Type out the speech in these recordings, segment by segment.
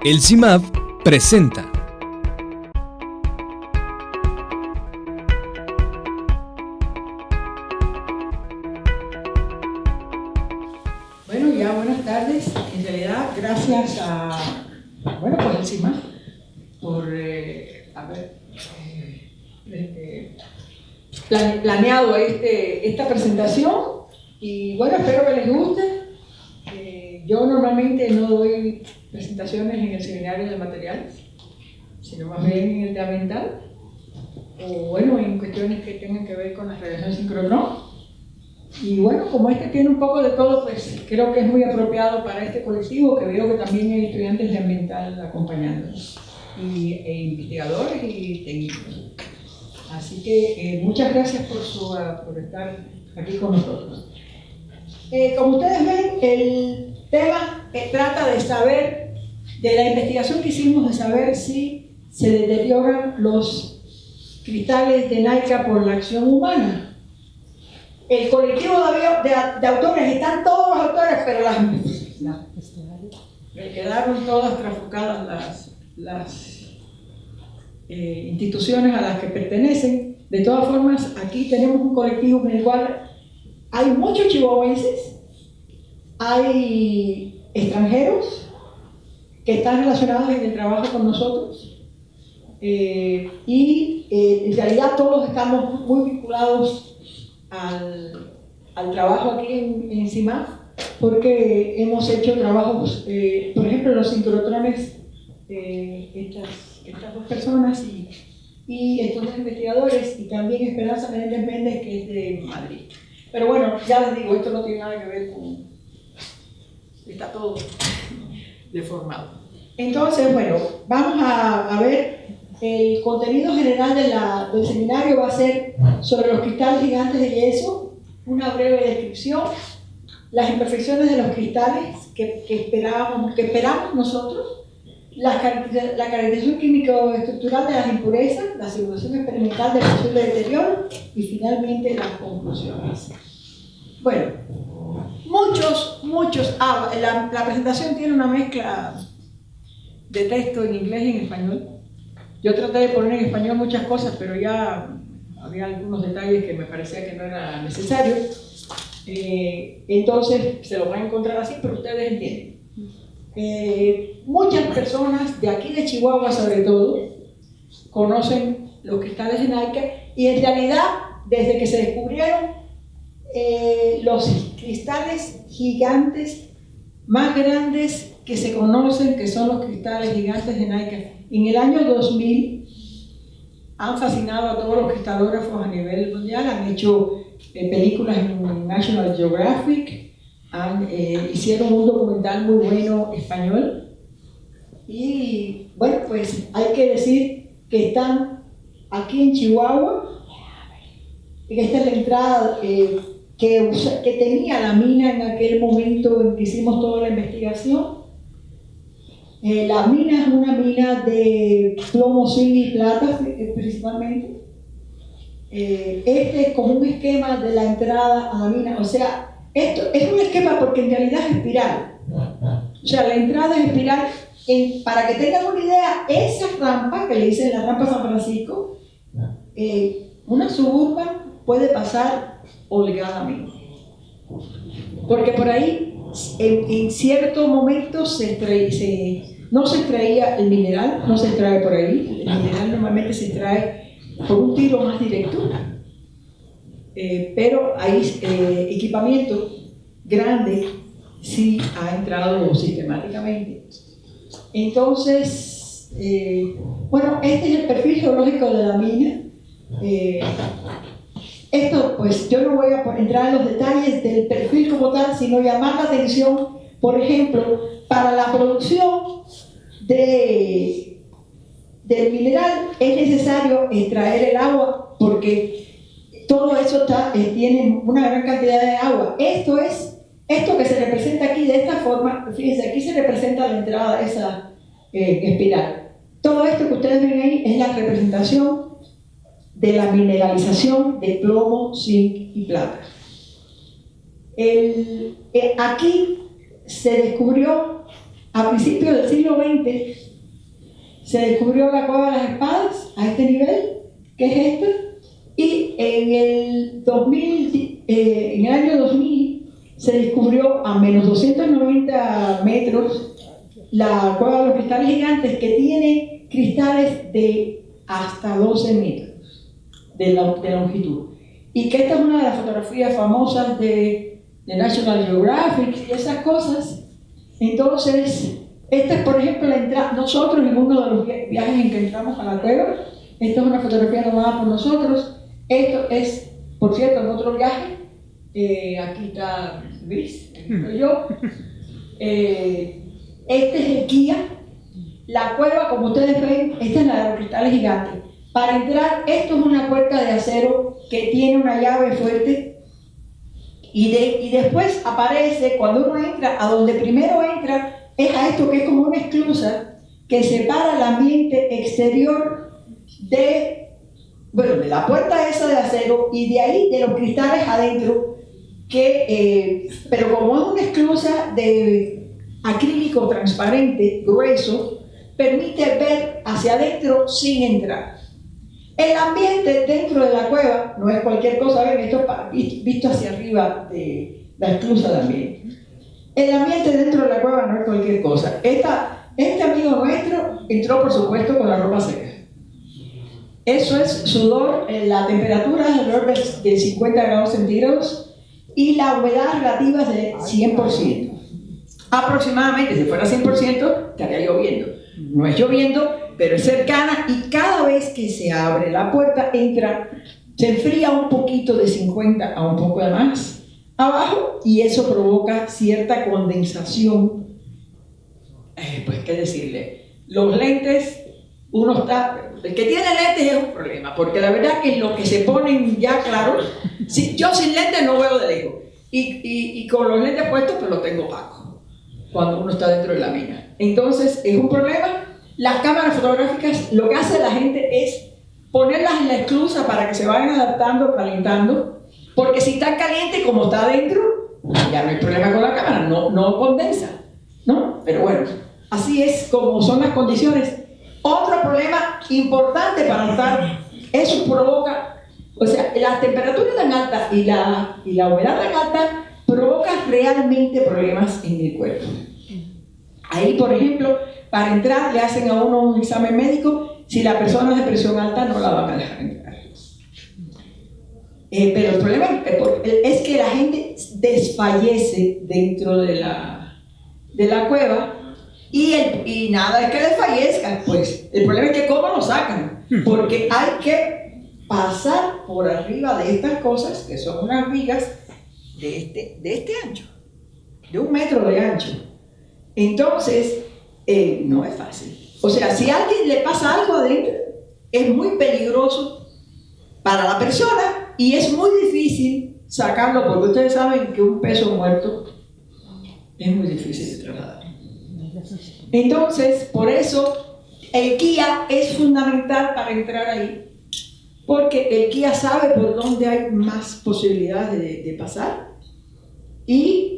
El CIMAV presenta. Bueno, ya buenas tardes. En realidad, gracias a, bueno, pues el CIMAV por haber planeado esta presentación. Y bueno, espero que les guste. Yo normalmente no doy presentaciones en el seminario de materiales, sino más bien en el de ambiental, o bueno, en cuestiones que tengan que ver con la radiación sincrotrón. Y bueno, como este tiene un poco de todo, pues creo que es muy apropiado para este colectivo, que veo que también hay estudiantes de ambiental acompañándonos, e investigadores y técnicos. Así que muchas gracias por estar aquí con nosotros. Como ustedes ven, el tema trata de saber, de la investigación que hicimos, de saber si se deterioran los cristales de NAICA por la acción humana. El colectivo de autores, están todos los autores, pero me quedaron todas trafucadas las instituciones a las que pertenecen. De todas formas, aquí tenemos un colectivo en el cual hay muchos chihuahuenses, hay extranjeros que están relacionados en el trabajo con nosotros, y en realidad todos estamos muy vinculados al trabajo aquí en CIMAV, porque hemos hecho trabajos, por ejemplo, los sincrotrones, estas dos personas y estos dos investigadores, y también Esperanza Menéndez Méndez, que es de Madrid. Pero bueno, ya les digo, esto no tiene nada que ver con... está todo deformado. Entonces, bueno, vamos a ver. El contenido general del seminario va a ser sobre los cristales gigantes de yeso, una breve descripción, las imperfecciones de los cristales que esperamos nosotros, la caracterización químico-estructural de las impurezas, la simulación experimental del posible deterioro y finalmente las conclusiones. Bueno, la presentación tiene una mezcla de texto en inglés y en español. Yo traté de poner en español muchas cosas, pero ya había algunos detalles que me parecía que no era necesario. Entonces se lo van a encontrar así, pero ustedes entienden. Muchas personas de aquí de Chihuahua, sobre todo, conocen los cristales de NAICA, y en realidad, desde que se descubrieron los cristales gigantes más grandes que se conocen, que son los cristales gigantes de NAICA, en el año 2000, han fascinado a todos los cristalógrafos a nivel mundial. Han hecho películas en National Geographic, hicieron un documental muy bueno español, y bueno, pues hay que decir que están aquí en Chihuahua, y esta es la entrada que tenía la mina en aquel momento en que hicimos toda la investigación. La mina es una mina de plomo, zinc y plata principalmente. Este es como un esquema de la entrada a la mina, o sea, esto es un esquema porque en realidad es espiral. O sea, la entrada es espiral. Para que tengan una idea, esa rampa, que le dicen la rampa San Francisco, una Suburban puede pasar holgadamente. Porque por ahí, en cierto momento, no se extraía el mineral, no se extrae por ahí. El mineral normalmente se extrae por un tiro más directo. Pero hay equipamiento grande, sí ha entrado sistemáticamente. Entonces, bueno, este es el perfil geológico de la mina. Esto, pues yo no voy a entrar en los detalles del perfil como tal, sino llamar la atención, por ejemplo, para la producción del mineral es necesario extraer el agua, porque todo eso tiene una gran cantidad de agua. Esto que se representa aquí de esta forma, fíjense, aquí se representa la entrada de esa espiral. Todo esto que ustedes ven ahí es la representación de la mineralización de plomo, zinc y plata. Aquí se descubrió a principios del siglo XX se descubrió la cueva de las espadas a este nivel, que es esta, y en el año 2000 se descubrió a menos 290 metros la cueva de los cristales gigantes, que tiene cristales de hasta 12 metros de longitud. Y que esta es una de las fotografías famosas de National Geographic y esas cosas. Entonces, esta es, por ejemplo, la entrada. Nosotros, en uno de los viajes en que entramos a la cueva, esta es una fotografía tomada por nosotros. Esto es, por cierto, en otro viaje. Aquí está Luis, aquí estoy yo. Este es el guía. La cueva, como ustedes ven, esta es la de los cristales gigantes. Para entrar, esto es una puerta de acero que tiene una llave fuerte. Y después aparece, cuando uno entra, a donde primero entra, es a esto que es como una esclusa que separa el ambiente exterior de la puerta esa de acero y de ahí de los cristales adentro, pero como es una esclusa de acrílico transparente, grueso, permite ver hacia adentro sin entrar. El ambiente dentro de la cueva no es cualquier cosa, ven, esto es visto hacia arriba de la esclusa también. El ambiente dentro de la cueva no es cualquier cosa. Este amigo nuestro entró, por supuesto, con la ropa seca. Eso es sudor, la temperatura es alrededor de 50 grados centígrados y la humedad relativa es de 100%. Aproximadamente, si fuera 100%, estaría lloviendo. No es lloviendo, pero es cercana, y cada vez que se abre la puerta, se enfría un poquito de 50 a un poco de más abajo, y eso provoca cierta condensación. Pues, ¿qué decirle? Los lentes, el que tiene lentes es un problema, porque la verdad que lo que se ponen ya claros, yo sin lentes no veo de lejos, y con los lentes puestos, pues lo tengo opaco, cuando uno está dentro de la mina. Entonces, es un problema. Las cámaras fotográficas, lo que hace la gente es ponerlas en la esclusa para que se vayan adaptando, calentando, porque si está caliente como está adentro, ya no hay problema con la cámara, no condensa, ¿no? Pero bueno, así es como son las condiciones. Otro problema importante para notar, eso provoca, la temperatura tan alta y la humedad tan alta provoca realmente problemas en el cuerpo. Ahí, por ejemplo, para entrar le hacen a uno un examen médico. Si la persona es de presión alta, no la van a dejar entrar. Pero el problema es que la gente desfallece dentro de la cueva, y nada es que desfallezcan, pues el problema es que cómo lo sacan, porque hay que pasar por arriba de estas cosas, que son unas vigas de este ancho, de 1 metro de ancho. Entonces, no es fácil. Si a alguien le pasa algo adentro, es muy peligroso para la persona y es muy difícil sacarlo, porque ustedes saben que un peso muerto es muy difícil de trasladar. Entonces, por eso, el guía es fundamental para entrar ahí, porque el guía sabe por dónde hay más posibilidades de pasar, y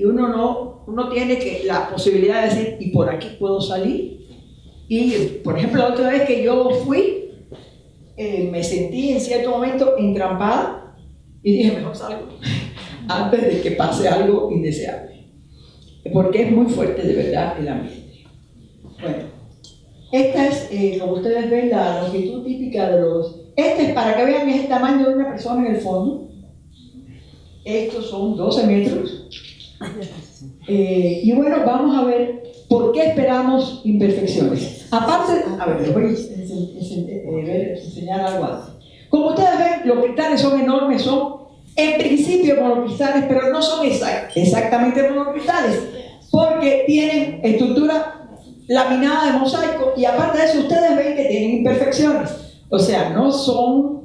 uno tiene la posibilidad de decir, y por aquí puedo salir. Y por ejemplo, la otra vez que yo fui, me sentí en cierto momento entrampada y dije, mejor salgo antes de que pase algo indeseable, porque es muy fuerte de verdad el ambiente. Bueno, esta es, como ustedes ven, la longitud típica de este es, para que vean, es el tamaño de una persona en el fondo. Estos son 12 metros. Y bueno, vamos a ver por qué esperamos imperfecciones. Aparte, les voy a enseñar algo antes. Como ustedes ven, los cristales son enormes, son en principio monocristales, pero no son exactamente monocristales, porque tienen estructura laminada de mosaico, y aparte de eso, ustedes ven que tienen imperfecciones. No son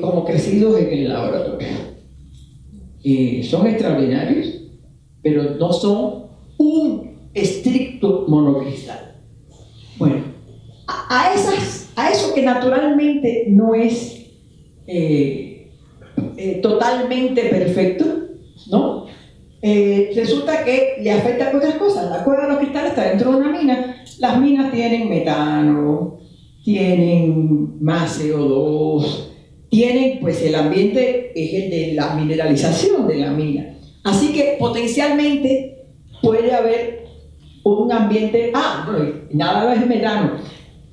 como crecidos en el laboratorio. Son extraordinarios, pero no son un estricto monocristal. Bueno, a eso que naturalmente no es totalmente perfecto, ¿no? resulta que le afectan otras cosas. La cueva de los cristales está dentro de una mina. Las minas tienen metano, tienen más CO2, tienen, pues el ambiente es el de la mineralización de la mina. Así que potencialmente puede haber un ambiente, nada de metano.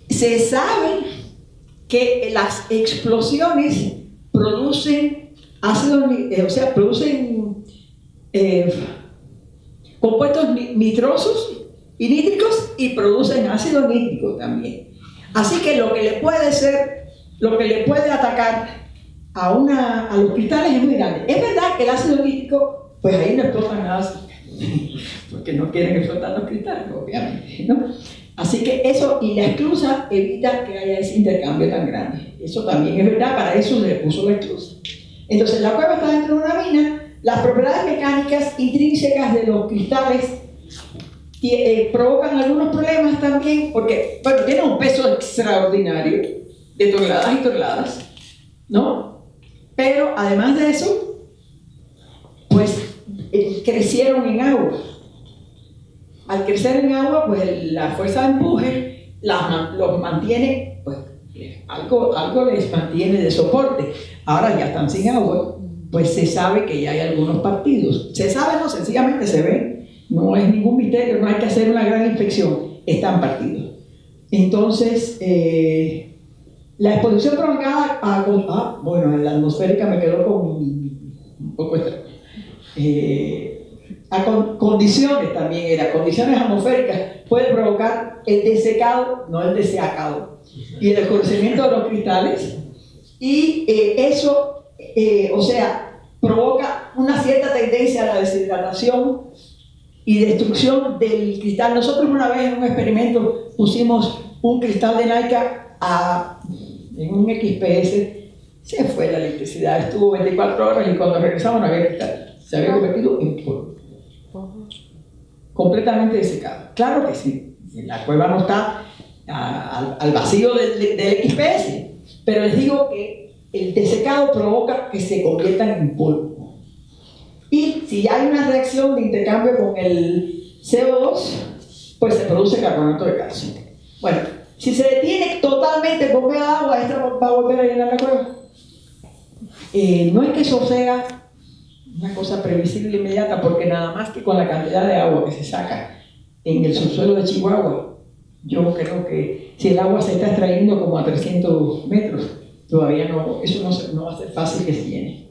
Se sabe que las explosiones producen ácido, producen compuestos nitrosos y nítricos y producen ácido nítrico también. Así que lo que le puede atacar a los cristales es muy grande. Es verdad que el ácido nítrico, pues ahí no explotan nada, porque no quieren explotar los cristales, obviamente, ¿no? Así que eso, y la esclusa evita que haya ese intercambio tan grande. Eso también es verdad, para eso se puso la esclusa. Entonces la cueva está dentro de una mina. Las propiedades mecánicas intrínsecas de los cristales provocan algunos problemas también, porque, bueno, tienen un peso extraordinario de toneladas y toneladas, ¿no? Pero además de eso, pues crecieron en agua. Al crecer en agua, pues la fuerza de empuje los mantiene, pues algo les mantiene de soporte. Ahora ya están sin agua, pues se sabe que ya hay algunos partidos. Se sabe, no, sencillamente se ve, no es ningún misterio, no hay que hacer una gran inspección, están partidos. Entonces, la exposición prolongada bueno, en la atmosférica me quedó con un poco extraño. Condiciones también condiciones atmosféricas puede provocar el desecado, no el desacado, y el escurrimiento de los cristales, y eso, provoca una cierta tendencia a la deshidratación y destrucción del cristal. Nosotros una vez en un experimento pusimos un cristal de Naica en un XPS, se fue la electricidad, estuvo 24 horas y cuando regresamos no había cristal, se había convertido en polvo. Completamente desecado. Claro que sí, la cueva no está al vacío del XPS, pero les digo que el desecado provoca que se conviertan en polvo. Y si hay una reacción de intercambio con el CO2, pues se produce carbonato de calcio. Bueno, si se detiene totalmente el bombeo de agua, esta va a volver a llenar la cueva. No es que eso sea una cosa previsible e inmediata, porque nada más que con la cantidad de agua que se saca en el subsuelo de Chihuahua, yo creo que si el agua se está extrayendo como a 300 metros, todavía no va a ser fácil que se llene.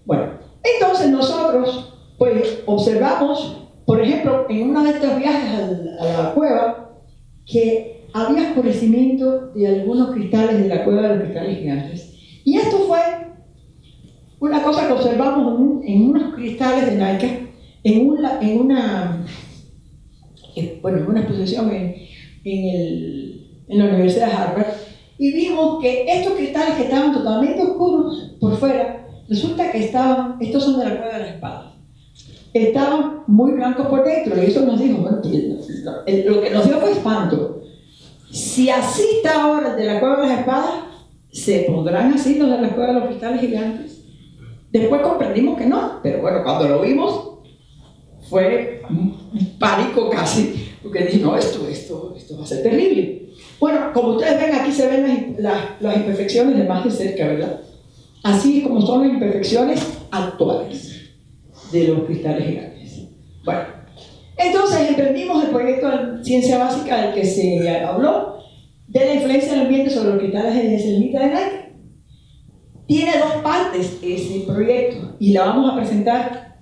Bueno, entonces nosotros pues observamos, por ejemplo, en uno de estos viajes a la cueva, que había oscurecimiento de algunos cristales de la cueva de los cristales gigantes. Y esto fue una cosa que observamos en unos cristales de Naica, en una exposición en la Universidad de Harvard, y vimos que estos cristales que estaban totalmente oscuros por fuera, resulta que estos son de la cueva de la espada, estaban muy blancos por dentro, y eso nos dijo, bueno, lo que nos dio fue espanto. Si así está ahora el de la cueva de las espadas, ¿se pondrán así los de la cueva de los cristales gigantes? Después comprendimos que no, pero bueno, cuando lo vimos fue un pánico casi, porque dije, no, esto va a ser terrible. Bueno, como ustedes ven, aquí se ven las imperfecciones de más de cerca, ¿verdad? Así es como son las imperfecciones actuales de los cristales gigantes. Bueno, entonces emprendimos el proyecto de ciencia básica del que se habló, de la influencia del ambiente sobre los cristales de selenita de Naica. Tiene dos partes ese proyecto y la vamos a presentar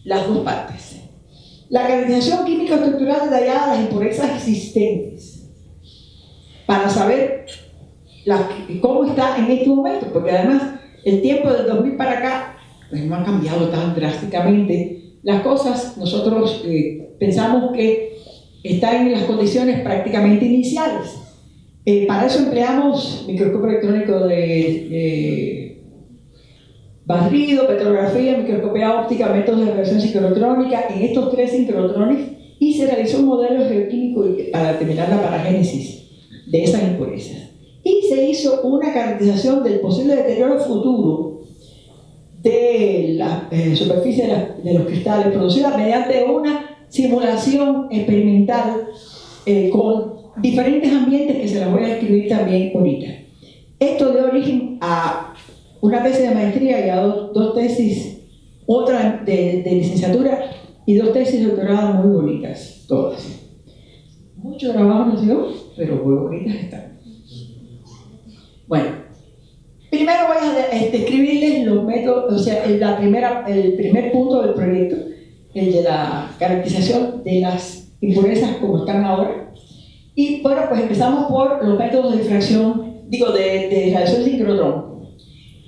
las dos partes. La caracterización química estructural detallada de las impurezas existentes para saber cómo está en este momento, porque además el tiempo del 2000 para acá pues no ha cambiado tan drásticamente las cosas. Nosotros pensamos que están en las condiciones prácticamente iniciales. Para eso empleamos microscopio electrónico de barrido, petrografía, microscopía óptica, métodos de radiación sincrotrónica en estos tres sincrotrones, y se realizó un modelo geoquímico para determinar la paragénesis de esas impurezas. Y se hizo una caracterización del posible deterioro futuro de la superficie de los cristales, producida mediante una simulación experimental con diferentes ambientes que se las voy a describir también ahorita. Esto dio origen a una tesis de maestría y a dos tesis, otra de licenciatura y 2 tesis de doctorado muy bonitas, todas. Mucho trabajo nos dio, pero muy bonitas están. Bueno, primero voy a describirles los métodos, o sea, el primer punto del proyecto, el de la caracterización de las impurezas como están ahora. Y bueno, pues empezamos por los métodos de difracción, de radiación sincrotrón.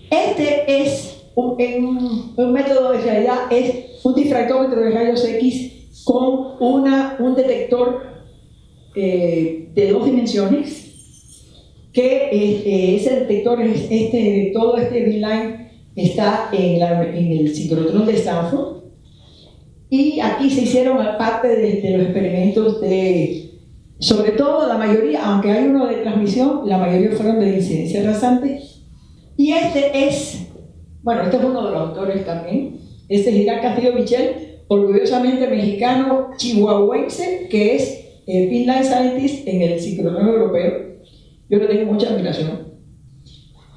Este es un método, en realidad es un difractómetro de rayos X con un detector de 2 dimensiones, que ese detector, todo este beamline está en el sincrotrón de Stanford, y aquí se hicieron parte de los experimentos sobre todo la mayoría, aunque hay uno de transmisión, la mayoría fueron de incidencia rasante. Y este es uno de los autores también, este es Gilán Castillo Michel, orgullosamente mexicano, chihuahuense, que es Beamline Scientist en el sincrotrón europeo. Yo le tengo mucha admiración.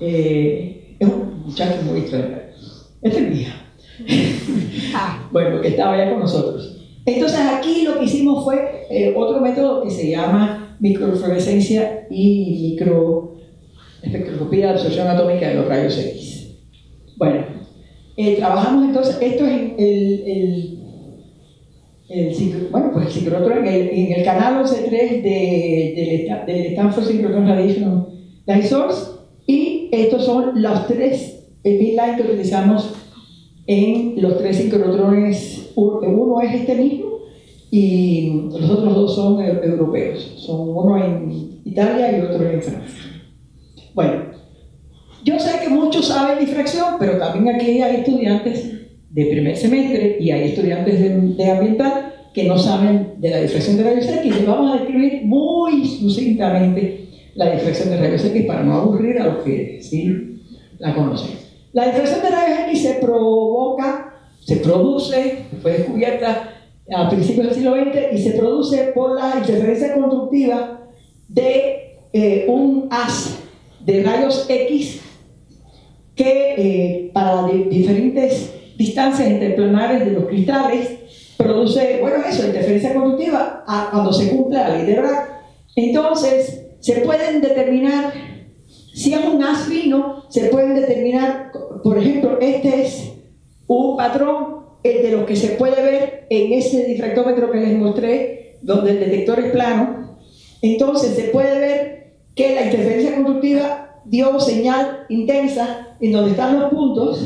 Es un muchacho muy extraordinario. Este es mi hija. Bueno, que estaba ya con nosotros. Entonces aquí lo que hicimos fue otro método que se llama microfluorescencia y microespectroscopía de absorción atómica de los rayos X. Bueno, trabajamos entonces, esto es el sincrotrón en el canal 11.3 del Stanford Synchrotron Radiation Light Source, y estos son los 3 beamline que utilizamos en los 3 sincrotrones. Uno es este mismo y los otros 2 son europeos, son uno en Italia y otro en Francia. Bueno, yo sé que muchos saben difracción, pero también aquí hay estudiantes de primer semestre y hay estudiantes de ambiental que no saben de la difracción de rayos X. Les vamos a describir muy sucintamente la difracción de rayos X para no aburrir a los que sí la conocen. La difracción de rayos X se produce, fue descubierta a principios del siglo XX y se produce por la interferencia constructiva de un haz de rayos X que para diferentes distancias interplanares de los cristales produce, interferencia constructiva cuando se cumple la ley de Bragg. Entonces, se pueden determinar, si es un haz fino, se pueden determinar, por ejemplo, este es un patrón de lo que se puede ver en ese difractómetro que les mostré, donde el detector es plano. Entonces, se puede ver que la interferencia constructiva dio señal intensa en donde están los puntos,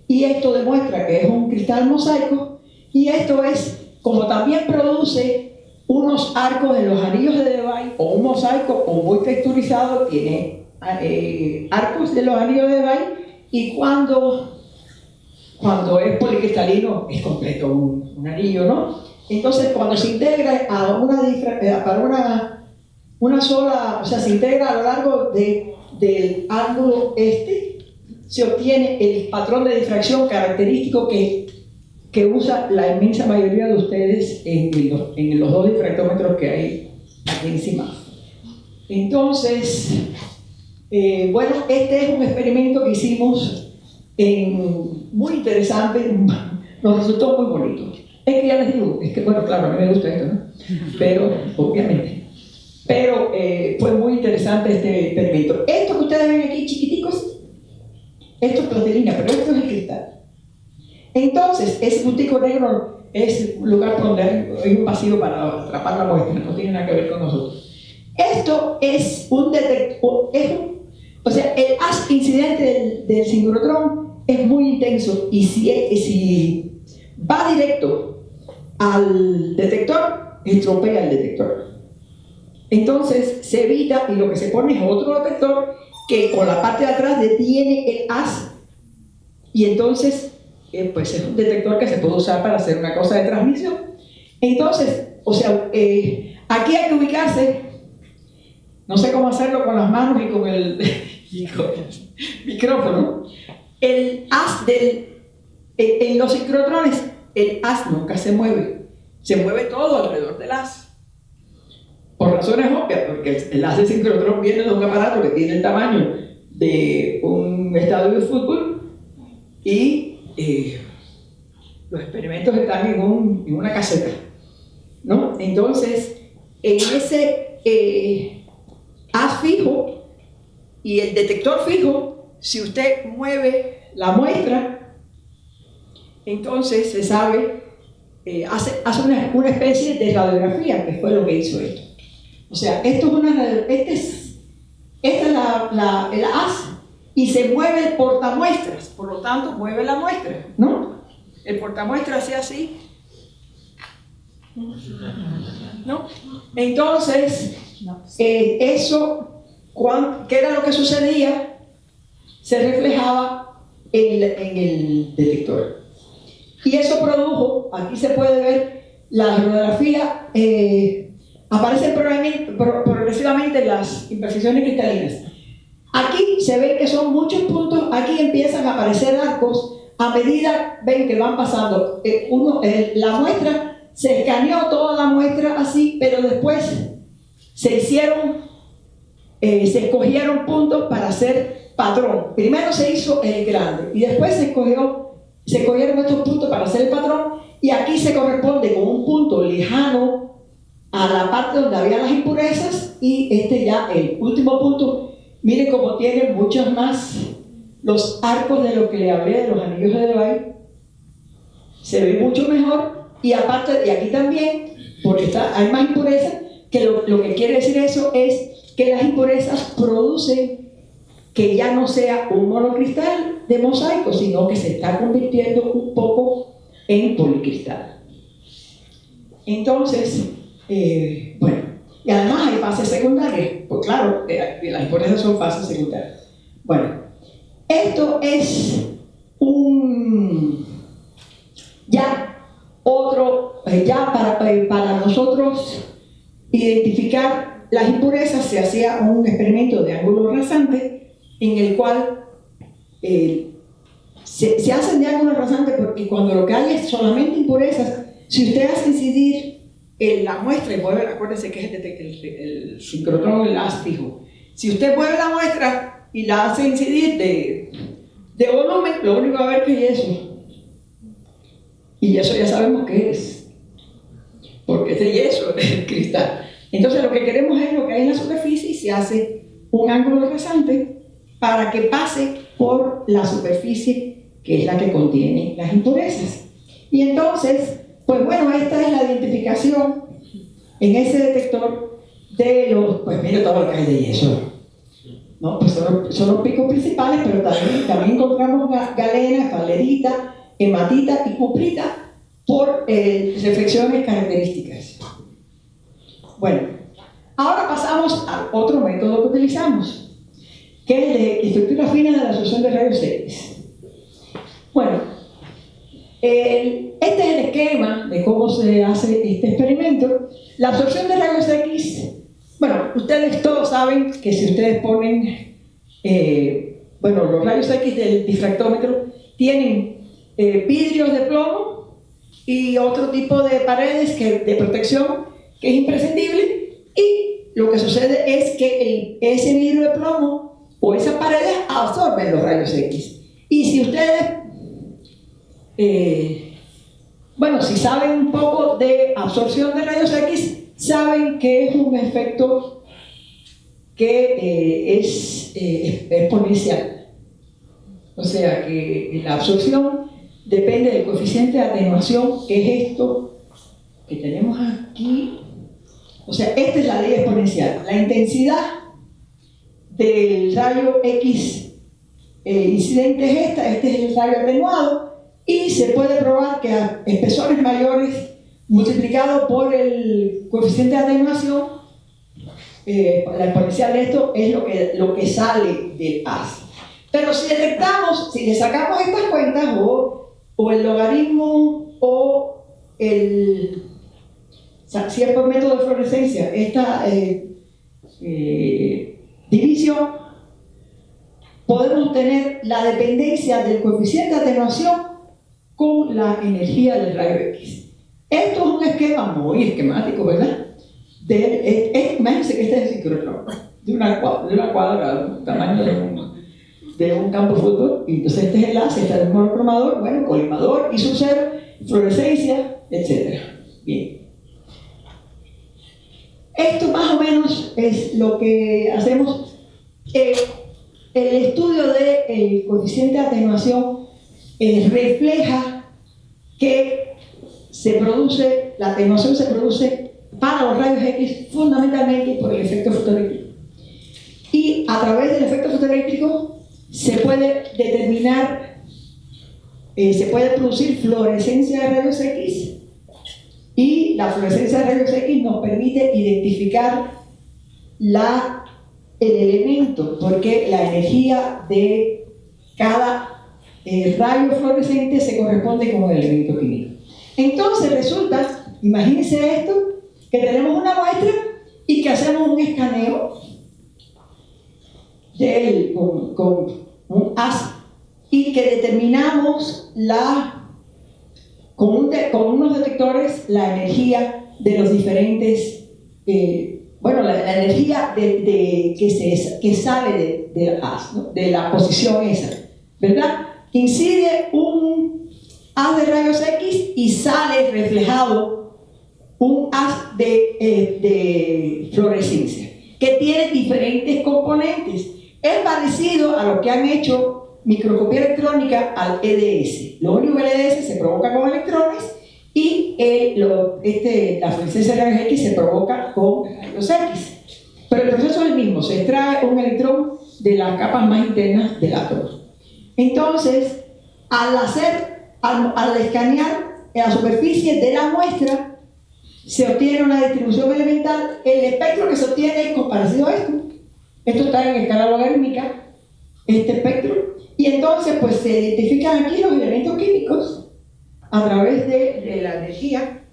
y esto demuestra que es un cristal mosaico, y esto es como también produce unos arcos en los anillos de Debye, o un mosaico o muy texturizado, tiene arcos de los anillos de Debye, y cuando es policristalino es completo un anillo, ¿no? Entonces cuando se integra para una sola, o sea, se integra a lo largo del ángulo se obtiene el patrón de difracción característico que usa la inmensa mayoría de ustedes en los 2 difractómetros que hay aquí encima. Entonces, este es un experimento que hicimos muy interesante, nos resultó muy bonito. Es que ya les digo, claro, a mí me gusta esto, ¿no? Pero, obviamente. Pero fue muy interesante este experimento. Esto que ustedes ven aquí, chiquiticos, esto es plastilina, pero esto es el cristal. Entonces, ese puntico negro es un lugar donde hay un vacío para atrapar la muestra, no tiene nada que ver con nosotros. Esto es un detector, el haz incidente del sincrotrón es muy intenso, y si va directo al detector, estropea el detector. Entonces se evita, y lo que se pone es otro detector que con la parte de atrás detiene el haz, y entonces es un detector que se puede usar para hacer una cosa de transmisión. Entonces, aquí hay que ubicarse, no sé cómo hacerlo con las manos y con el micrófono, El haz en los sincrotrones, el haz nunca se mueve todo alrededor del haz. Por razones obvias, porque el haz de sincrotrón viene de un aparato que tiene el tamaño de un estadio de fútbol y los experimentos están en una caseta, ¿no? Entonces, en ese haz fijo y el detector fijo, si usted mueve la muestra, entonces se sabe, hace una especie de radiografía, que fue lo que hizo esto. O sea, esto es esta es el haz y se mueve el portamuestras, por lo tanto mueve la muestra, ¿no? El portamuestras hace así, ¿no? Entonces, eso, ¿qué era lo que sucedía? Se reflejaba en el detector. Y eso produjo, aquí se puede ver la radiografía, aparecen progresivamente las imperfecciones cristalinas. Aquí se ve que son muchos puntos, aquí empiezan a aparecer arcos a medida ven que van pasando. La muestra se escaneó toda la muestra así, pero después se escogieron puntos para hacer patrón. Primero se hizo el grande y después se escogieron estos puntos para hacer el patrón, y aquí se corresponde con un punto lejano a la parte donde había las impurezas, y ya el último punto. Miren cómo tiene muchos más los arcos de lo que le hablé de los anillos de Debye. Se ve mucho mejor, y aparte, y aquí también, porque hay más impurezas, que lo que quiere decir eso es que las impurezas producen que ya no sea un monocristal de mosaico, sino que se está convirtiendo un poco en policristal. Entonces, bueno, y además hay fases secundarias, pues claro, las impurezas son fases secundarias. Bueno, esto es para nosotros identificar las impurezas se hacía un experimento de ángulo rasante, en el cual se hacen de ángulo rasante porque cuando lo que hay es solamente impurezas, si usted hace incidir la muestra y mueve, acuérdense que es el sincrotrón, el haz fijo, si usted mueve la muestra y la hace incidir de volumen, lo único que va a ver que es yeso, y yeso ya sabemos qué es, porque es de yeso, es el cristal. Entonces lo que queremos es lo que hay en la superficie, y se hace un ángulo rasante para que pase por la superficie que es la que contiene las impurezas. Y entonces, pues bueno, esta es la identificación en ese detector de pues mire todo lo que hay de yeso, ¿no? Pues son los picos principales, pero también encontramos galena, falerita, hematita y cuprita por reflexiones características. Bueno, ahora pasamos al otro método que utilizamos, que es el de estructura fina de la absorción de rayos X. Bueno, este es el esquema de cómo se hace este experimento. La absorción de rayos X, bueno, ustedes todos saben que si ustedes ponen, los rayos X del difractómetro tienen vidrios de plomo y otro tipo de paredes de protección que es imprescindible, y lo que sucede es que ese vidrio de plomo o esas paredes absorben los rayos X. Y si ustedes, si saben un poco de absorción de rayos X, saben que es un efecto que es exponencial. O sea que la absorción depende del coeficiente de atenuación, que es esto que tenemos aquí. O sea, esta es la ley exponencial. La intensidad del rayo X incidente es este es el rayo atenuado, y se puede probar que a espesores mayores multiplicado por el coeficiente de atenuación, la exponencial de esto es lo que sale del haz. Pero si le sacamos estas cuentas, o el logaritmo, o si es por método de fluorescencia, esta división, podemos tener la dependencia del coeficiente de atenuación con la energía del rayo X. Esto es un esquema muy esquemático, ¿verdad? Imagínense que este es el ciclotrón de una cuadra, tamaño de un campo de fútbol, y entonces este es el enlace, está el monocromador, bueno, colimador, isocero, fluorescencia, etc. Bien. Esto más o menos es lo que hacemos. El estudio del coeficiente de atenuación refleja que la atenuación se produce para los rayos X fundamentalmente por el efecto fotoeléctrico. Y a través del efecto fotoeléctrico se puede determinar, se puede producir fluorescencia de rayos X, y la fluorescencia de rayos X nos permite identificar el elemento, porque la energía de cada rayo fluorescente se corresponde con el elemento químico. Entonces resulta, imagínense esto, que tenemos una muestra y que hacemos un escaneo con un haz, y que determinamos con unos detectores la energía de los diferentes, la energía que sale del haz, ¿no? De la posición esa, ¿verdad? Incide un haz de rayos X y sale reflejado un haz de fluorescencia que tiene diferentes componentes. Es parecido a lo que han hecho microscopía electrónica al EDS. Lo único que el EDS se provoca con electrones y la fluorescencia de rayos X se provoca con rayos X. Pero el proceso es el mismo, se extrae un electrón de las capas más internas del átomo. Entonces, al escanear la superficie de la muestra, se obtiene una distribución elemental. El espectro que se obtiene es parecido a esto. Esto está en escala logármica, este espectro. Y entonces, pues se identifican aquí los elementos químicos a través de la energía.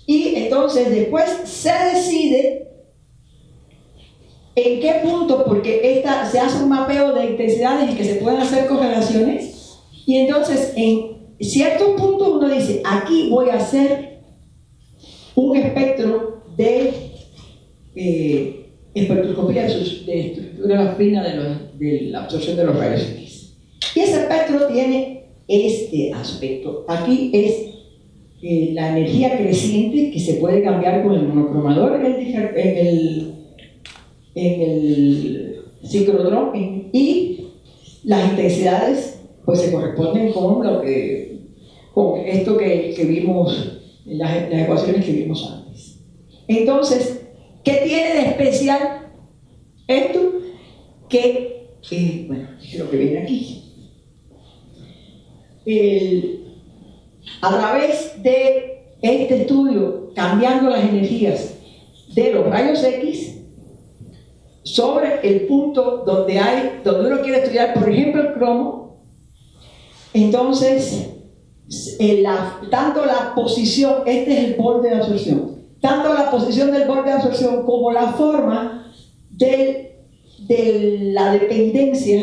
Y entonces después se decide en qué punto, porque se hace un mapeo de intensidades en que se pueden hacer correlaciones. Y entonces en ciertos puntos uno dice, aquí voy a hacer un espectro de espectroscopía de estructura fina de la absorción de los rayos X. Y ese espectro tiene este aspecto. Aquí es la energía creciente que se puede cambiar con el monocromador en el ciclotrón, y las intensidades pues se corresponden con esto que vimos, las ecuaciones que vimos antes. Entonces, ¿qué tiene de especial esto? Bueno, es lo que viene aquí. A través de este estudio, cambiando las energías de los rayos X sobre el punto donde uno quiere estudiar, por ejemplo, el cromo, entonces tanto la posición, este es el borde de absorción, tanto la posición del borde de absorción como la forma de la dependencia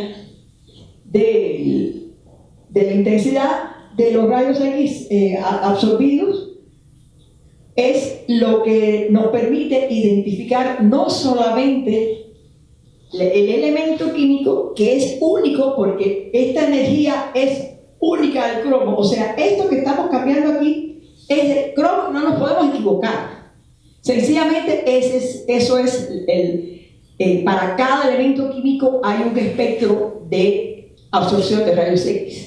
de la intensidad de los rayos X absorbidos es lo que nos permite identificar no solamente el elemento químico, que es único porque esta energía es única del cromo, o sea, esto que estamos cambiando aquí es el cromo, no nos podemos equivocar. Sencillamente eso es para cada elemento químico hay un espectro de absorción de rayos X.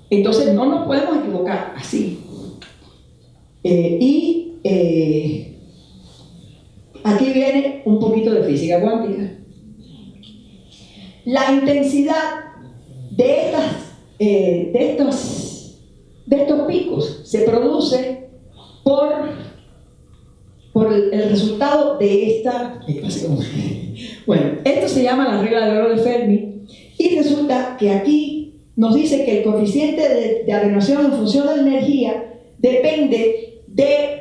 Entonces no nos podemos equivocar así. Aquí viene un poquito de física cuántica. La intensidad de estos picos se produce por el resultado de esta. Bueno, esto se llama la regla de oro de Fermi, y resulta que aquí nos dice que el coeficiente de atenuación en función de la energía depende del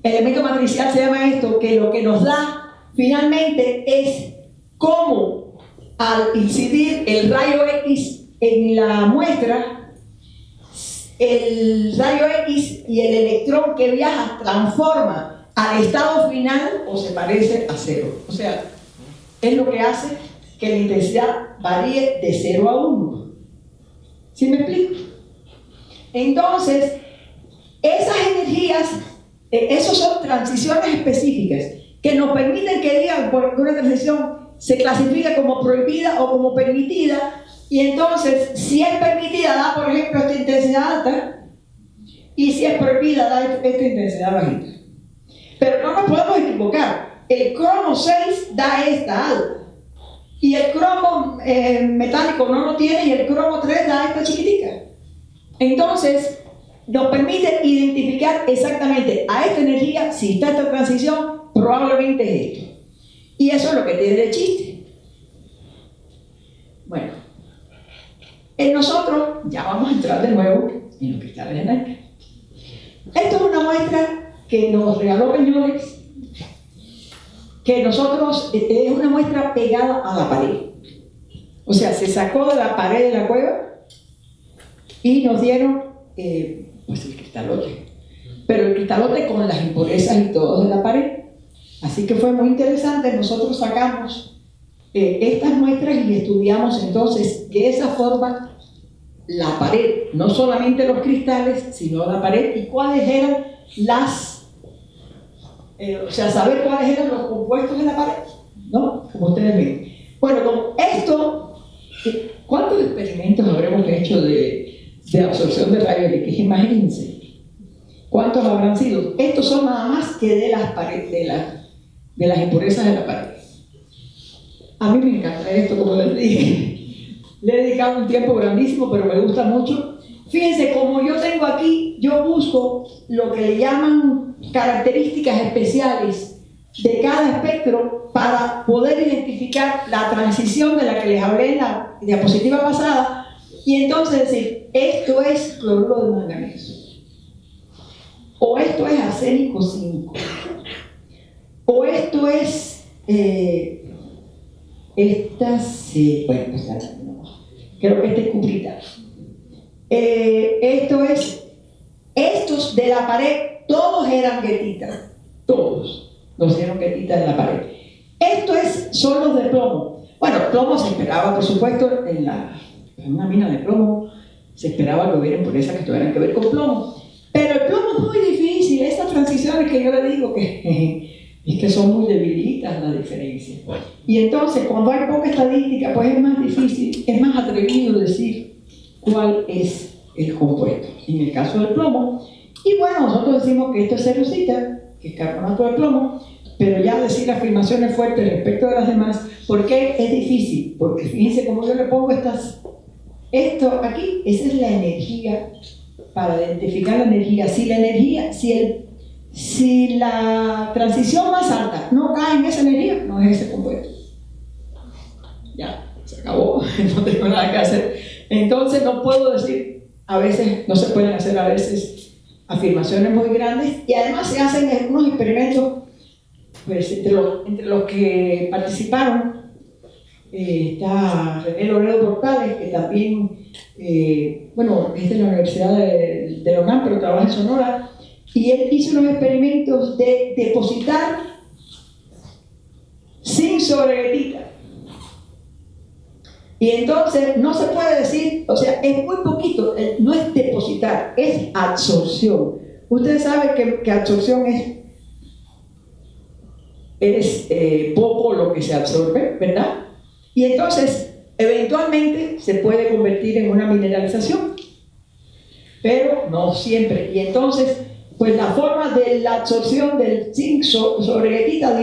elemento matricial, se llama esto, que lo que nos da finalmente es cómo al incidir el rayo X en la muestra, el rayo X y el electrón que viaja transforma al estado final o se parece a cero. O sea, es lo que hace que la intensidad varíe de 0 a 1. ¿Sí me explico? Entonces, esas energías, esas son transiciones específicas que nos permiten que digan que una transición se clasifica como prohibida o como permitida, y entonces, si es permitida, da, por ejemplo, esta intensidad alta, y si es prohibida, da esta intensidad bajita. Pero no nos podemos equivocar. El cromo 6 da esta alta, y el cromo metálico no lo tiene, y el cromo 3 da esta chiquitica. Entonces, nos permite identificar exactamente a esta energía, si está esta transición, probablemente es esto. Y eso es lo que tiene de chiste. Bueno, en nosotros ya vamos a entrar de nuevo en los cristales de Naipe. Esto es una muestra que nos regaló Peñoles, que nosotros, es una muestra pegada a la pared. O sea, se sacó de la pared de la cueva y nos dieron pues el cristalote. Pero el cristalote con las impurezas y todo de la pared. Así que fue muy interesante. Nosotros sacamos estas muestras y estudiamos entonces de esa forma la pared, no solamente los cristales, sino la pared y cuáles eran o sea, saber cuáles eran los compuestos de la pared, ¿no? Como ustedes ven. Bueno, con esto, ¿cuántos experimentos habremos hecho de absorción de rayos X? Imagínense. ¿Cuántos habrán sido? Estos son nada más que de las paredes, de las impurezas de la pared. A mí me encanta esto, como les dije. Le he dedicado un tiempo grandísimo, pero me gusta mucho. Fíjense, como yo tengo aquí, yo busco lo que le llaman características especiales de cada espectro para poder identificar la transición de la que les hablé en la diapositiva pasada, y entonces decir, esto es cloruro de manganeso, o esto es arsénico 5, o esto es bueno, pues no, creo que esta es cuprita, estos de la pared, todos eran guetitas, todos nos dieron guetitas en la pared. Son los de plomo. Bueno, plomo se esperaba, por supuesto, en una mina de plomo se esperaba que hubiera impurezas que tuvieran que ver con plomo. Pero el plomo es muy difícil, esas transiciones que yo le digo que es que son muy debilitas la diferencia. Y entonces, cuando hay poca estadística, pues es más difícil, es más atrevido decir cuál es el compuesto. En el caso del plomo, y bueno, nosotros decimos que esto es cerucita, que es carbonato de plomo, pero ya decir afirmaciones fuertes respecto de las demás, ¿por qué es difícil? Porque fíjense cómo yo le pongo esto aquí, esa es la energía, para identificar la energía. Si la transición más alta no cae en esa energía, no es ese compuesto. Ya, se acabó, no tengo nada que hacer. Entonces no puedo decir, a veces, no se pueden hacer a veces afirmaciones muy grandes, y además se hacen algunos experimentos, pues, entre los que participaron. Está René Loredo Portales, que también, bueno, es de la Universidad de la UNAM, pero trabaja en Sonora, y él hizo unos experimentos de depositar zinc sobre guetita. Y entonces no se puede decir, o sea, es muy poquito, no es depositar, es absorción. Ustedes saben que absorción es poco lo que se absorbe, ¿verdad? Y entonces, eventualmente se puede convertir en una mineralización, pero no siempre. Y entonces, pues la forma de la absorción del zinc sobre guetita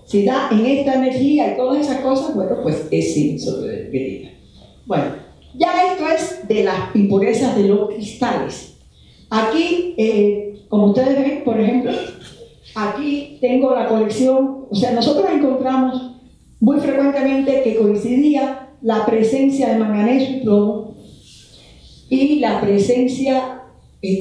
si da en esta energía y todas esas cosas, bueno, pues es zinc sobre guetita. Bueno, ya esto es de las impurezas de los cristales. Aquí, como ustedes ven, por ejemplo, aquí tengo la colección, o sea, nosotros encontramos muy frecuentemente que coincidía la presencia de manganeso y plomo y la presencia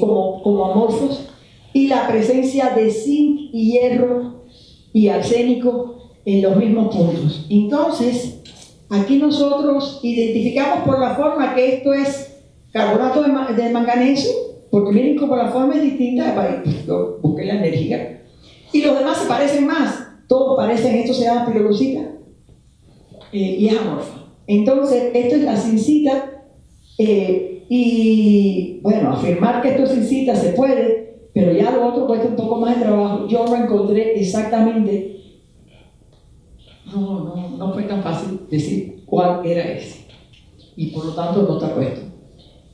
como amorfos, y la presencia de zinc y hierro y arsénico en los mismos puntos. Entonces, aquí nosotros identificamos por la forma que esto es carbonato de manganeso, porque miren cómo la forma es distinta, yo busqué la energía, y los demás se parecen más, todos parecen, esto se llama pirolusita, y es amorfa. Entonces, esto es la zincita, y bueno, afirmar que esto es zincita se puede, pero ya lo otro cuesta un poco más de trabajo. Yo no encontré exactamente, no fue tan fácil decir cuál era ese, y por lo tanto no está puesto.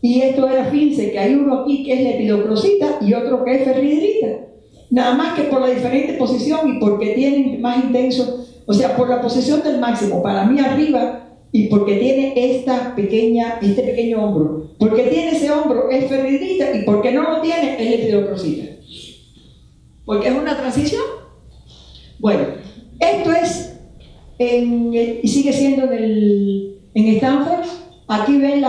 Y esto era, fíjense que hay uno aquí que es lepidocrosita y otro que es ferridrita, nada más que por la diferente posición y porque tienen más intenso, o sea, por la posición del máximo, para mí arriba, y porque tiene este pequeño hombro, porque tiene ese hombro es ferridrita y porque no lo tiene es lepidocrosita, porque es una transición. Bueno, esto es y sigue siendo en Stanford. Aquí ven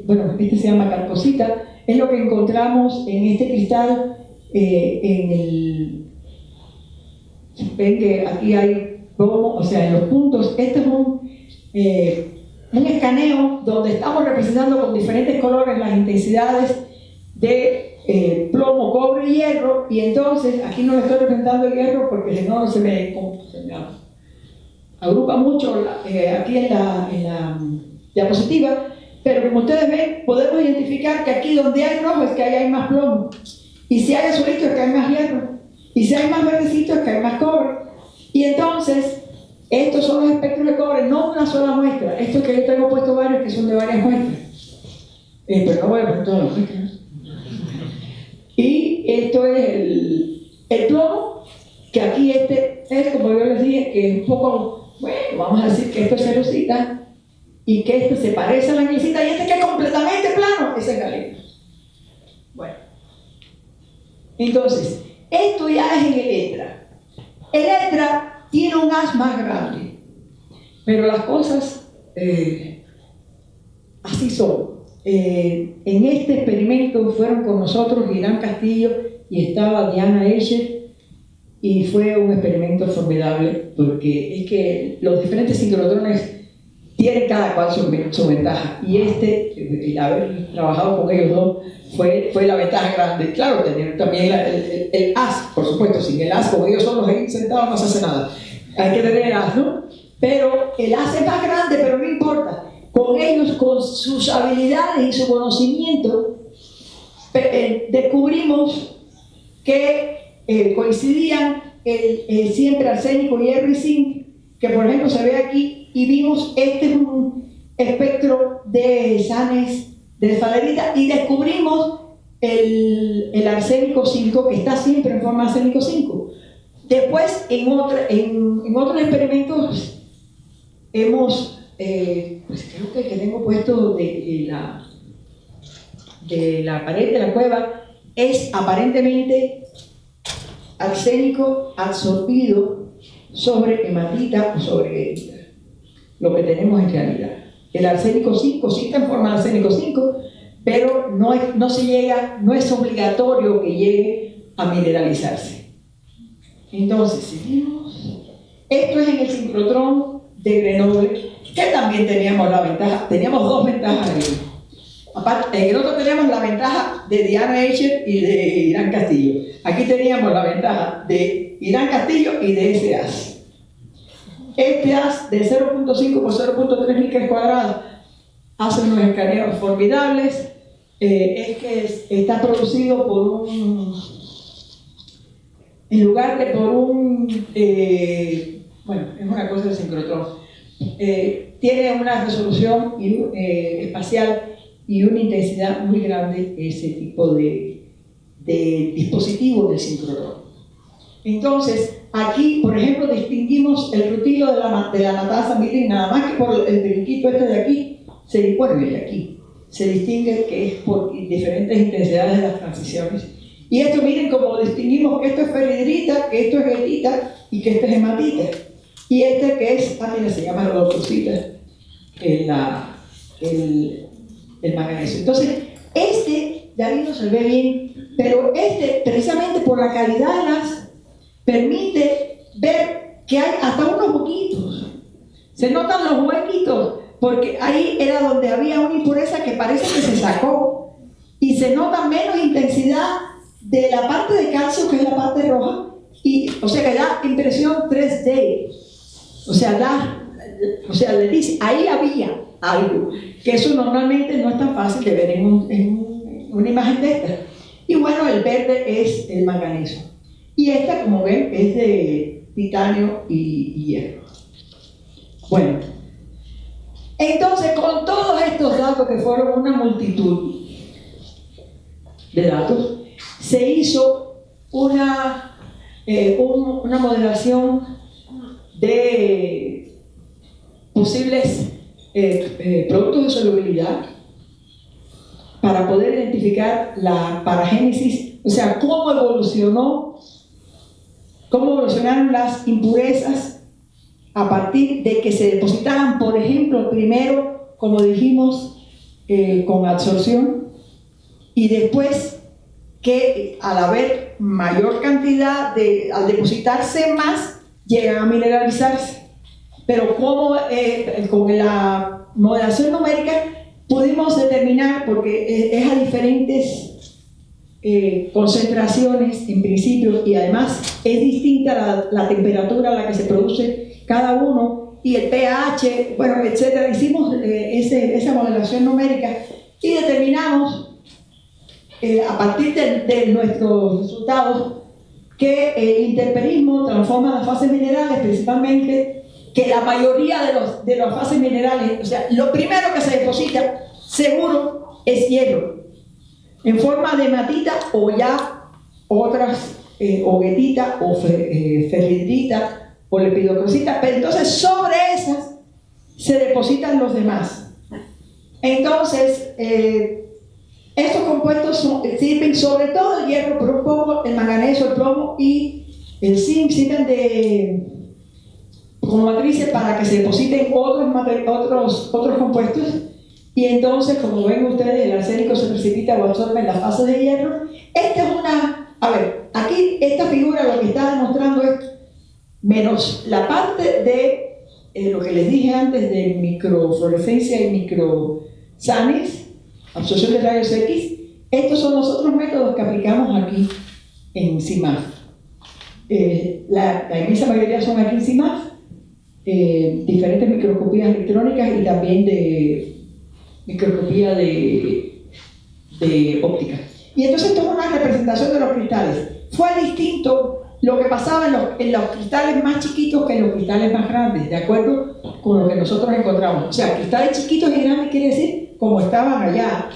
bueno, este se llama carcosita, es lo que encontramos en este cristal, ven que aquí hay plomo, o sea, en los puntos. Este es un escaneo donde estamos representando con diferentes colores las intensidades de plomo, cobre y hierro, y entonces aquí no le estoy representando el hierro porque si no se me agrupa mucho aquí en la diapositiva, pero como ustedes ven, podemos identificar que aquí donde hay rojo es que ahí hay más plomo, y si hay azulito es que hay más hierro, y si hay más verdecito es que hay más cobre. Y entonces, estos son los espectros de cobre, no una sola muestra. Estos que yo tengo puesto varios que son de varias muestras, pero no voy a poner todas las muestras. Y esto es el plomo, que aquí este es, como yo les dije, que es un poco, bueno, vamos a decir que esto es cerucita, y que este se parece a la anglesita, y este que es completamente plano, ese es galeno. Bueno, entonces, esto ya es en Electra. Electra tiene un haz más grande, pero las cosas así son. En este experimento fueron con nosotros Irán Castillo y estaba Diana Escher, y fue un experimento formidable porque es que los diferentes sincrotrones tienen cada cual su ventaja, y el haber trabajado con ellos dos fue la ventaja grande. Claro, tener también el haz, por supuesto, sin el haz, como ellos solos ahí sentados no se hace nada, hay que tener el haz, ¿no? Pero el haz es más grande, pero no importa, con ellos, con sus habilidades y su conocimiento, descubrimos que coincidían siempre arsénico, hierro y zinc, que por ejemplo se ve aquí, y vimos este es un espectro de sanes de falerita, y descubrimos el arsénico 5 que está siempre en forma de arsénico 5. Después en otros experimentos hemos pues creo que el que tengo puesto de la pared de la cueva es aparentemente arsénico absorbido sobre hematita o sobre guerrita, lo que tenemos en realidad. El arsénico 5 sí está en forma de arsénico 5, pero no es obligatorio que llegue a mineralizarse. Entonces, seguimos. Esto es en el sincrotrón de Grenoble, que también teníamos la ventaja, teníamos dos ventajas ahí. Aparte, en el otro teníamos la ventaja de Diana Escher y de Irán Castillo. Aquí teníamos la ventaja de Irán Castillo y de ese haz. Este haz de 0.5 por 0.3 micras cuadradas hace unos escaneos formidables. Es que está producido por en lugar de por bueno, es una cosa de sincrotrón. Tiene una resolución espacial y una intensidad muy grande ese tipo de dispositivo del sincrotrón. Entonces, aquí, por ejemplo, distinguimos el rutilo de la natasa, miren, nada más que por el brinquito este de aquí, bueno, y el de aquí, se distingue que es por diferentes intensidades de las transiciones. Y esto, miren cómo distinguimos que esto es ferridrita, que esto es guetita y que esto es hematita. Y este que es, mira, se llama rodopsita, el manganeso. Entonces, de ahí no se ve bien, pero precisamente por la calidad de las, permite ver que hay hasta unos huequitos. Se notan los huequitos, porque ahí era donde había una impureza que parece que se sacó. Y se nota menos intensidad de la parte de calcio, que es la parte roja. Y, o sea, que da impresión 3D. O sea, le dice, ahí había algo. Que eso normalmente no es tan fácil de ver en una imagen de esta. Y bueno, el verde es el manganeso. Y esta, como ven, es de titanio y hierro. Bueno, entonces con todos estos datos, que fueron una multitud de datos, se hizo una modelación de posibles productos de solubilidad para poder identificar la paragénesis, o sea, cómo evolucionaron las impurezas a partir de que se depositaran, por ejemplo, primero, como dijimos, con absorción, y después que al haber mayor cantidad, al depositarse más, llegan a mineralizarse. Pero como con la modelación numérica pudimos determinar, porque es a diferentes concentraciones en principio, y además es distinta la temperatura a la que se produce cada uno, y el pH, bueno, etcétera. Hicimos esa modelación numérica y determinamos a partir de nuestros resultados que el interperismo transforma las fases minerales, principalmente, que la mayoría de las fases minerales, o sea, lo primero que se deposita seguro es hierro en forma de hematita, o ya otras hoguetita o ferrita o lepidocrosita, pero entonces sobre esas se depositan los demás. Entonces estos compuestos sirven, sobre todo el hierro, pero un poco el manganeso, el plomo y el zinc, sirven como matrices para que se depositen otros compuestos. Y entonces, como ven ustedes, el arsénico se precipita o absorbe en las fases de hierro. Esta es a ver, aquí esta figura lo que está demostrando es, menos la parte de lo que les dije antes de microfluorescencia y microsanes, absorción de rayos X, estos son los otros métodos que aplicamos aquí en CIMAF. La inmensa mayoría son aquí en CIMAF, diferentes microscopías electrónicas y también de microscopía de óptica. Y entonces esto es una representación de los cristales. Fue distinto lo que pasaba en los cristales más chiquitos que en los cristales más grandes, de acuerdo con lo que nosotros encontramos. O sea, cristales chiquitos y grandes quiere decir como estaban allá.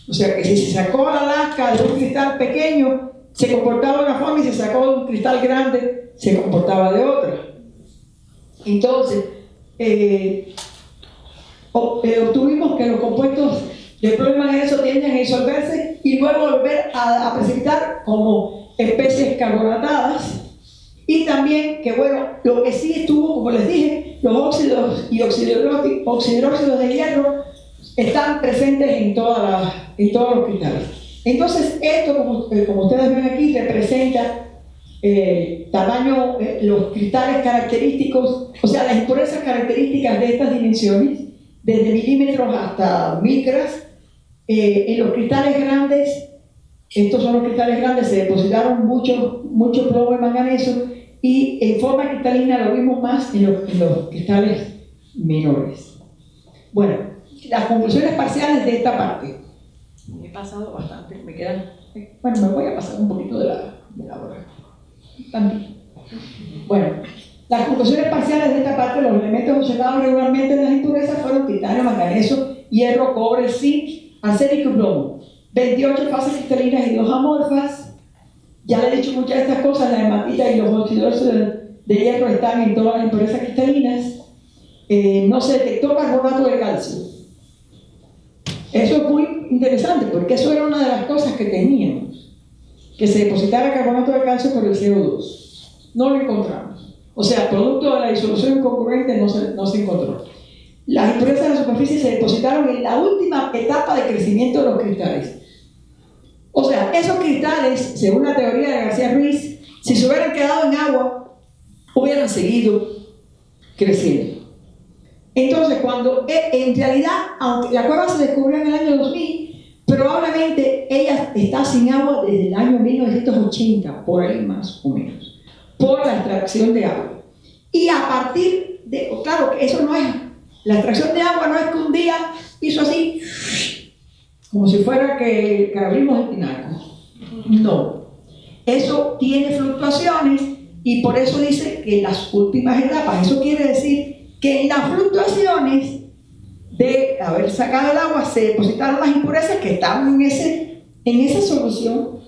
O sea, que si se sacó la lasca de un cristal pequeño, se comportaba de una forma, y si se sacó de un cristal grande, se comportaba de otra. Entonces, obtuvimos que los compuestos de plomo y manganeso tienden a disolverse y luego volver a precipitar como especies carbonatadas. Y también que, bueno, lo que sí estuvo, como les dije, los óxidos y oxidróxidos de hierro están presentes en todos los cristales. Entonces, esto, como ustedes ven aquí, representa tamaño, los cristales característicos, o sea, las impurezas características de estas dimensiones, desde milímetros hasta micras. En los cristales grandes, estos son los cristales grandes, se depositaron mucho plomo y manganeso, y en forma cristalina lo vimos más en los cristales menores. Bueno, las conclusiones parciales de esta parte. Me he pasado bastante, me voy a pasar un poquito de la hora. También. Bueno, las conclusiones parciales de esta parte, los elementos observados regularmente en las impurezas fueron titanio, manganeso, hierro, cobre, zinc, arsénico y plomo. 28 fases cristalinas y 2 amorfas. Ya le he dicho muchas de estas cosas, la hematita y los oxidóxidos de hierro están en todas las impurezas cristalinas. No se detectó carbonato de calcio. Eso es muy interesante, porque eso era una de las cosas que teníamos, que se depositara carbonato de calcio por el CO2. No lo encontramos. O sea, producto de la disolución concurrente no se encontró. Las impurezas de la superficie se depositaron en la última etapa de crecimiento de los cristales. O sea, esos cristales, según la teoría de García Ruiz, si se hubieran quedado en agua, hubieran seguido creciendo. Entonces, cuando en realidad, aunque la cueva se descubrió en el año 2000, probablemente ella está sin agua desde el año 1980, por ahí más o menos, por la extracción de agua. Y a partir de, claro, que eso no es, la extracción de agua no es que un día hizo así, como si fuera que abrimos el tinaco. No. Eso tiene fluctuaciones y por eso dice que en las últimas etapas, eso quiere decir que en las fluctuaciones de haber sacado el agua se depositaron las impurezas que estaban en esa solución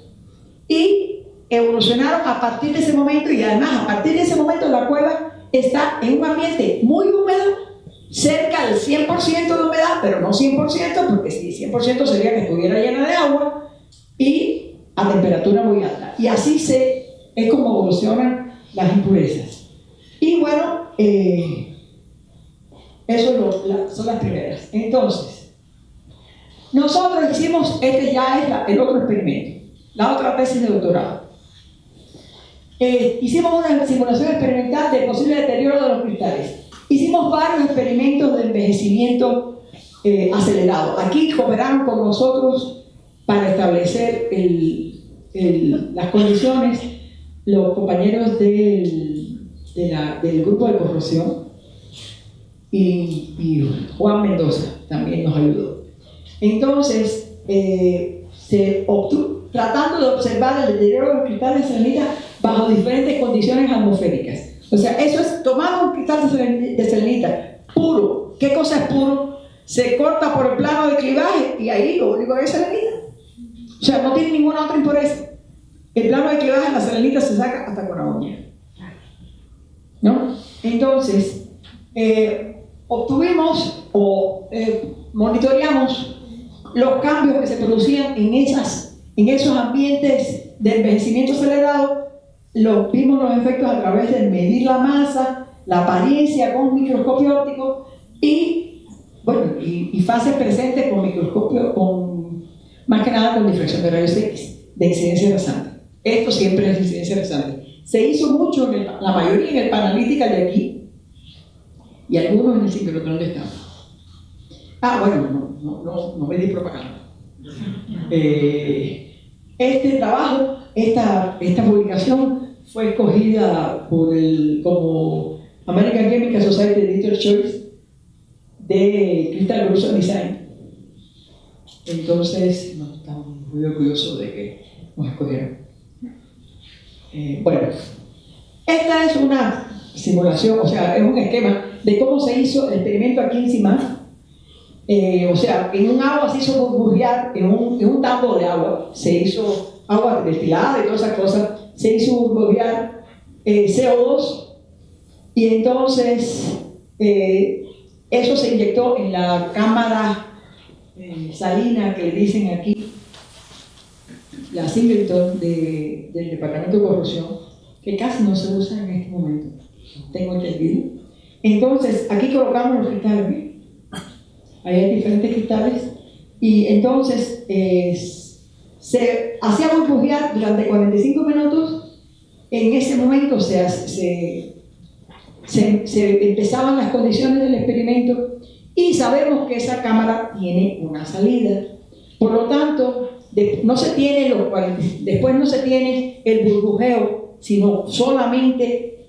y evolucionaron a partir de ese momento, y además a partir de ese momento la cueva está en un ambiente muy húmedo, cerca del 100% de humedad, pero no 100%, porque si 100% sería que estuviera llena de agua, y a temperatura muy alta. Y así es como evolucionan las impurezas. Y bueno, eso son las primeras. Entonces, nosotros hicimos, este ya es el otro experimento, la otra tesis de doctorado. Hicimos una simulación experimental del posible deterioro de los cristales. Hicimos varios experimentos de envejecimiento acelerado. Aquí cooperaron con nosotros para establecer las condiciones los compañeros del grupo de corrosión y Juan Mendoza también nos ayudó. Entonces, tratando de observar el deterioro de los cristales de selenita bajo diferentes condiciones atmosféricas. O sea, eso es tomar un cristal de selenita puro. ¿Qué cosa es puro? Se corta por el plano de clivaje y ahí lo único que es selenita. O sea, no tiene ninguna otra impureza. El plano de clivaje de la selenita se saca hasta con amonía, ¿no? Entonces, obtuvimos o monitoreamos los cambios que se producían en esos ambientes de envejecimiento acelerado. Vimos los efectos a través de medir la masa, la apariencia con microscopio óptico y fases presentes con microscopio, más que nada con difracción de rayos X, de incidencia rasante. Esto siempre es incidencia rasante. Se hizo mucho, la mayoría en el Panalítica de aquí y algunos en el sincrotrón de Stanford. No me di propaganda. Este trabajo, esta publicación fue escogida como American Chemical Society Editor Choice de Crystal Growth Design. Entonces, estamos muy orgullosos de que nos escogieron. Esta es una simulación, o sea, es un esquema de cómo se hizo el experimento aquí en CIMAF. O sea, en un agua se hizo burbujear, en un tambo de agua se hizo agua destilada y todas esas cosas, se hizo burbujear CO2 y entonces eso se inyectó en la cámara salina que le dicen aquí, la Singleton del Departamento de Corrosión, que casi no se usa en este momento, tengo entendido. Entonces, aquí colocamos los cristales, ¿sí? Ahí hay diferentes cristales, y entonces se hacía burbujear durante 45 minutos. En ese momento se empezaban las condiciones del experimento y sabemos que esa cámara tiene una salida. Por lo tanto, después no se tiene el burbujeo, sino solamente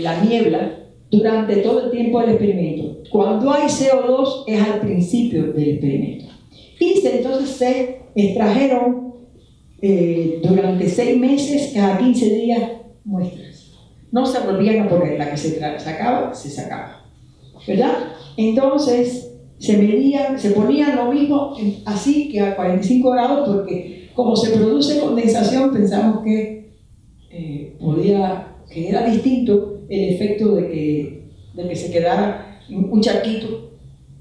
la niebla durante todo el tiempo del experimento. Cuando hay CO2 es al principio del experimento. Y entonces se extrajeron durante 6 meses, cada 15 días, muestras. No se volvían a poner, la que se sacaba, se sacaba, ¿verdad? Entonces se ponían lo mismo así que a 45 grados, porque como se produce condensación, pensamos que era distinto el efecto de que se quedara un charquito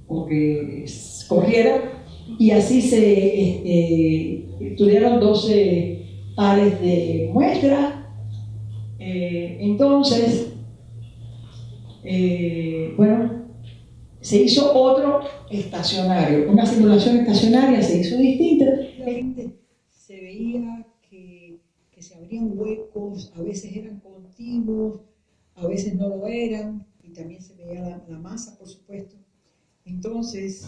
o que corriera, y así se estudiaron 12 pares de muestras. Entonces, se hizo otro estacionario, una simulación estacionaria se hizo distinta. Se veía que que se abrían huecos, a veces eran continuos, a veces no lo eran, y también se veía la masa, por supuesto. Entonces,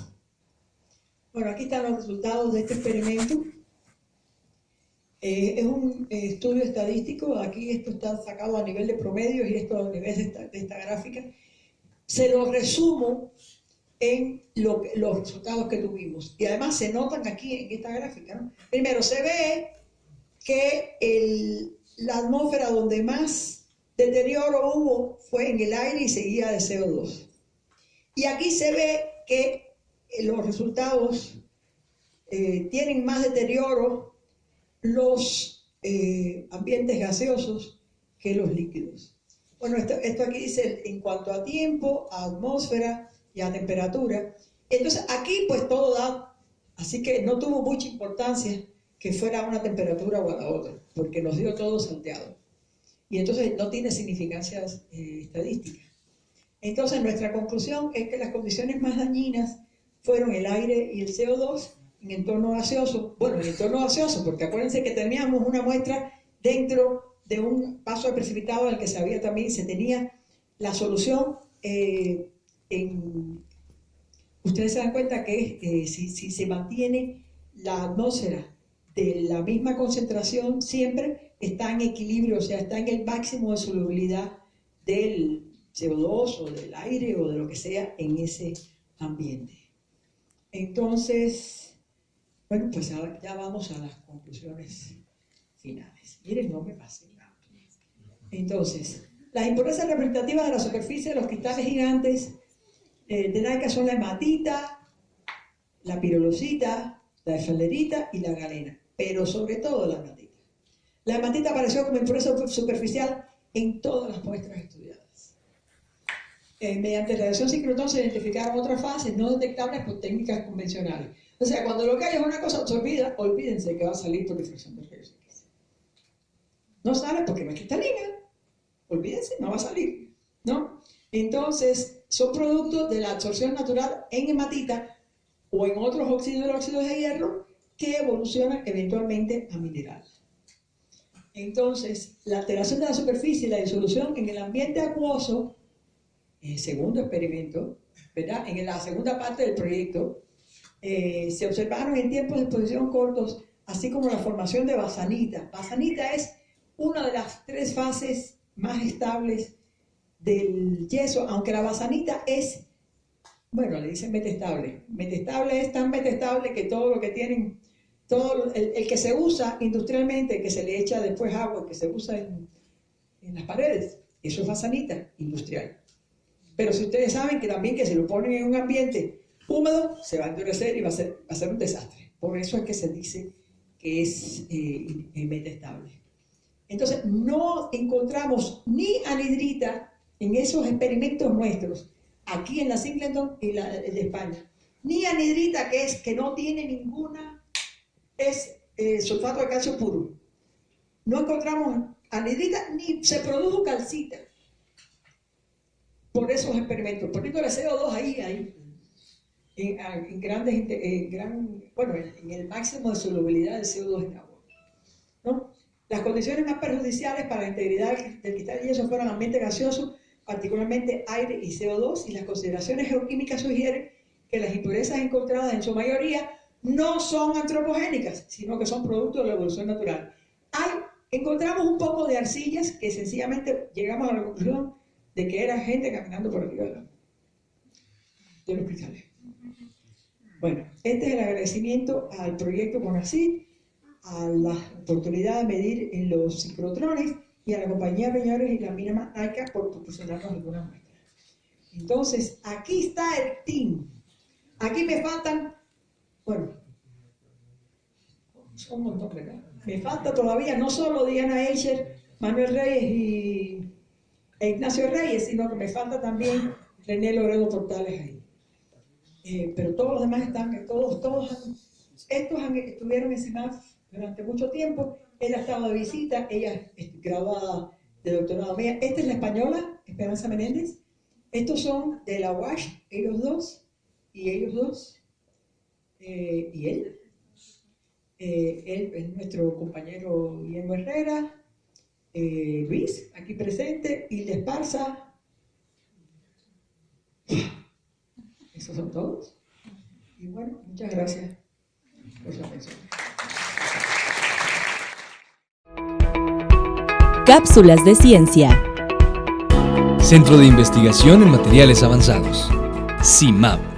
bueno, aquí están los resultados de este experimento. Es un estudio estadístico, aquí esto está sacado a nivel de promedios y esto a nivel de esta gráfica. Se lo resumo en los resultados que tuvimos. Y además se notan aquí en esta gráfica, ¿no? Primero, se ve que la atmósfera donde más deterioro hubo fue en el aire y seguida de CO2. Y aquí se ve que los resultados tienen más deterioro los ambientes gaseosos que los líquidos. Bueno, esto aquí dice en cuanto a tiempo, a atmósfera y a temperatura. Entonces aquí pues todo da, así que no tuvo mucha importancia que fuera a una temperatura o a la otra, porque nos dio todo salteado. Y entonces no tiene significancia estadística. Entonces nuestra conclusión es que las condiciones más dañinas fueron el aire y el CO2 en entorno gaseoso. Bueno, en entorno gaseoso, porque acuérdense que teníamos una muestra dentro de un vaso de precipitado en el que se tenía la solución. Ustedes se dan cuenta que si se mantiene la atmósfera de la misma concentración, siempre está en equilibrio, o sea, está en el máximo de solubilidad del CO2 o del aire o de lo que sea en ese ambiente. Entonces, bueno, pues ya vamos a las conclusiones finales. Miren, no me pasen. Entonces, las impurezas representativas de la superficie de los cristales gigantes de Nazca son la hematita, la pirolusita, la efalderita y la galena, pero sobre todo la hematita. La hematita apareció como impureza superficial en todas las muestras estudiadas. Mediante radiación sincrotrón se identificaron otras fases no detectables por técnicas convencionales. O sea, cuando lo que hay es una cosa absorbida, olvídense que va a salir por difracción de rayos X. No sale porque no es cristalina. Olvídense, no va a salir, ¿no? Entonces, son productos de la absorción natural en hematita o en otros óxidos de hierro que evolucionan eventualmente a mineral. Entonces, la alteración de la superficie y la disolución en el ambiente acuoso, en el segundo experimento, ¿verdad? En la segunda parte del proyecto, se observaron en tiempos de exposición cortos, así como la formación de basanita. Basanita es una de las 3 fases más estables del yeso, aunque la basanita es, bueno, le dicen metestable. Metestable es tan metestable que todo lo que tienen, todo el que se usa industrialmente, que se le echa después agua, que se usa en las paredes, eso es basanita industrial. Pero si ustedes saben que también que si lo ponen en un ambiente húmedo, se va a endurecer y va a ser un desastre. Por eso es que se dice que es metestable. Entonces, no encontramos ni anhidrita en esos experimentos nuestros, aquí en la Singleton y la de España, ni anhidrita que no tiene ninguna, es sulfato de calcio puro. No encontramos anhidrita ni se produjo calcita por esos experimentos, poniéndole CO2 ahí. En el máximo de solubilidad del CO2 en agua, ¿no? Las condiciones más perjudiciales para la integridad del cristal de yeso fueron ambiente gaseoso, particularmente aire y CO2, y las consideraciones geoquímicas sugieren que las impurezas encontradas en su mayoría no son antropogénicas, sino que son producto de la evolución natural. Encontramos un poco de arcillas que sencillamente llegamos a la conclusión de que era gente caminando por arriba de los cristales. Bueno, este es el agradecimiento al proyecto CONACYT, a la oportunidad de medir en los sincrotrones y a la compañía Peñares y la mina Nazca por proporcionarnos algunas muestras. Entonces, aquí está el team. Aquí me faltan, bueno, son un montón, ¿verdad? Me falta todavía no solo Diana Eicher, Manuel Reyes e Ignacio Reyes, sino que me falta también René Loredo Portales ahí. Pero todos los demás están, estuvieron en CEMAF durante mucho tiempo. Él ha estado de visita, ella es graduada de doctorado mía. Esta es la española, Esperanza Menéndez. Estos son de la UASH, ellos dos, y él. Él es nuestro compañero Guillermo Herrera, Luis, aquí presente, Hilda Esparza. Esos son todos. Y bueno, muchas gracias por su atención. Cápsulas de Ciencia. Centro de Investigación en Materiales Avanzados. CIMAP.